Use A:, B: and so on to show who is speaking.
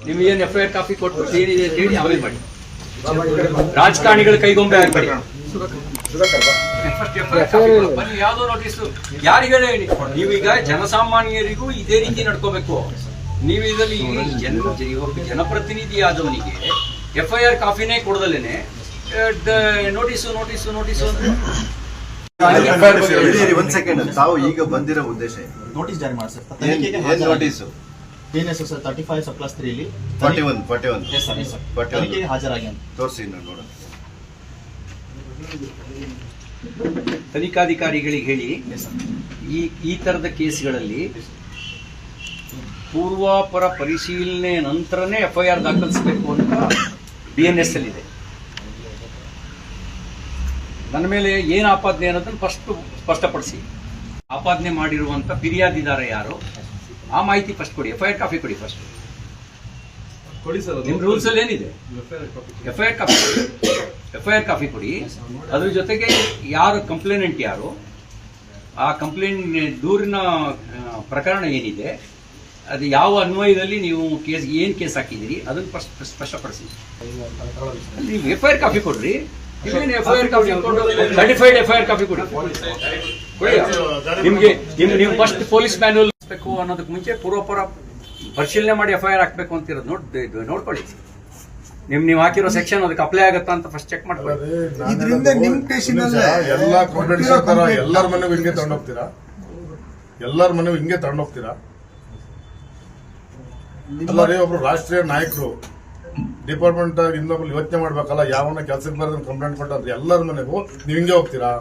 A: ನಿಮಗೇನು FIR copy ಕೊಟ್ಟು ಏನಿದೆ ಅಂತ ಹೇಳಿ ಆಮೇಲೆ ಮಾಡಿ. ರಾಜಕಾರಣಿಗಳ ಕೈಗೊಂಬೆ ಆಗ್ಬೇಡಿ. ಬನ್ನಿ, ಯಾವ್ದೋ ನೋಟಿಸು ಯಾರಿಗೇ ಹೇಳಿ. ನೀವೀಗ ಜನಸಾಮಾನ್ಯರಿಗೂ ಇದೇ ರೀತಿ ನಡ್ಕೋಬೇಕು. ನೀವು ಇದರಲ್ಲಿ ಜನಪ್ರತಿನಿಧಿ ಆದವನಿಗೆ FIR ಕಾಪಿನೇ ಕೊಡದಲ್ಲೇನೆ ನೋಟಿಸು ನೋಟಿಸು ನೋಟಿಸು ಅಂತ.
B: ಒಂದ್ ಸೆಕೆಂಡ್, ತಾವು ಈಗ ಬಂದಿರೋ ಉದ್ದೇಶ
C: ನೋಟಿಸ್ ಜಾರಿ ಮಾಡಿ ಸರ್.
B: ನೋಟಿಸು
C: PNSS 35/3
B: 41
C: ತನಿಖೆಗೆ ಹಾಜರಾಗಿ ಅಂತ
B: ತೋರಿಸಿ ನೋಡೋಣ.
A: ತನಿಖಾಧಿಕಾರಿಗಳಿಗೆ ಹೇಳಿ ಈ ತರದ ಕೇಸ್ಗಳಲ್ಲಿ ಪೂರ್ವಾಪರ ಪರಿಶೀಲನೆ ನಂತರನೇ FIR ದಾಖಲಿಸಬೇಕು ಅಂತ BNS ಅಲ್ಲಿದೆ. ನನ್ನ ಮೇಲೆ ಏನು ಆಪಾದನೆ ಅನ್ನೋದನ್ನು ಫಸ್ಟ್ ಸ್ಪಷ್ಟಪಡಿಸಿ. ಆಪಾದನೆ ಮಾಡಿರುವಂತ ಫಿರ್ಯಾದಿದಾರ ಯಾರು ಆ ಮಾಹಿತಿ ಫಸ್ಟ್ ಕೊಡಿ. FIR ಕಾಪಿ ಕೊಡಿ ಫಸ್ಟ್. ನಿಮ್ ರೂಲ್ಸ್ ಅಲ್ಲಿ ಏನಿದೆ? FIR ಕಾಪಿ ಕೊಡಿ. ಅದ್ರ ಜೊತೆಗೆ ಯಾರು ಕಂಪ್ಲೇನೆಂಟ್ ಯಾರು, ಆ ಕಂಪ್ಲೇಂಟ್ ದೂರಿನ ಪ್ರಕರಣ ಏನಿದೆ, ಅದು ಯಾವ ಅನ್ವಯದಲ್ಲಿ ನೀವು ಏನ್ ಕೇಸ್ ಹಾಕಿದ್ದೀರಿ ಅದನ್ನು ಸ್ಪಷ್ಟಪಡಿಸಿ. ನೀವು FIR ಕಾಪಿ ಕೊಡ್ರಿ. FIR copy certified FIR copy ಕೊಡಿ. ನಿಮ್ಗೆ ನೀವು ಫಸ್ಟ್ ಪೊಲೀಸ್ ಮ್ಯಾನ್ಯುವಲ್ ಬೇಕು ಅನ್ನೋದಕ್ಕೆ ಮುಂಚೆ ಪೂರ್ವಪರ ಪರಿಶೀಲನೆ ಮಾಡಿ FIR ಹಾಕ್ಬೇಕು ಅಂತಿರೋದು ನೋಡ್ಕೊಳ್ಳಿ. ನೀವು ಹಾಕಿರೋ ಸೆಕ್ಷನ್ ಅದಕ್ಕೆ ಅಪ್ಲೈ ಆಗುತ್ತಾ ಅಂತ ಫಸ್ಟ್ ಚೆಕ್ ಮಾಡ್ಕೊಳ್ಳಿ.
D: ಇದರಿಂದ ನಿಮ್ ಸ್ಟೇಷನ್ ಎಲ್ಲಾ ಕಂಪ್ಲೇಂಟ್ಸ್ ಎಲ್ಲರ ಮನೆಗೂ ಹಿಂಗೆ ತಗೊಂಡೋಗ್ತೀರಾ? ಎಲ್ಲರ ಮನೆಗೂ ಹಿಂಗೆ ತಗೊಂಡೋಗ್ತೀರಾ? ಎಲ್ಲರೇ ಒಬ್ರು ರಾಷ್ಟ್ರೀಯ ನಾಯಕರು ಡಿಪಾರ್ಟ್ಮೆಂಟ್ ಇನ್ನೊಬ್ರು ಯೋಚನೆ ಮಾಡ್ಬೇಕಲ್ಲ, ಯಾವನ್ನ ಕೆಲ್ಸಕ್ಕೆ ಬರೋದನ್ನ ಕಂಪ್ಲೇಂಟ್ ಕೊಟ್ಟಂದ್ರೆ ಎಲ್ಲರ ಮನೆಗೂ ನೀವ್ ಹಿಂಗೆ ಹೋಗ್ತೀರಾ?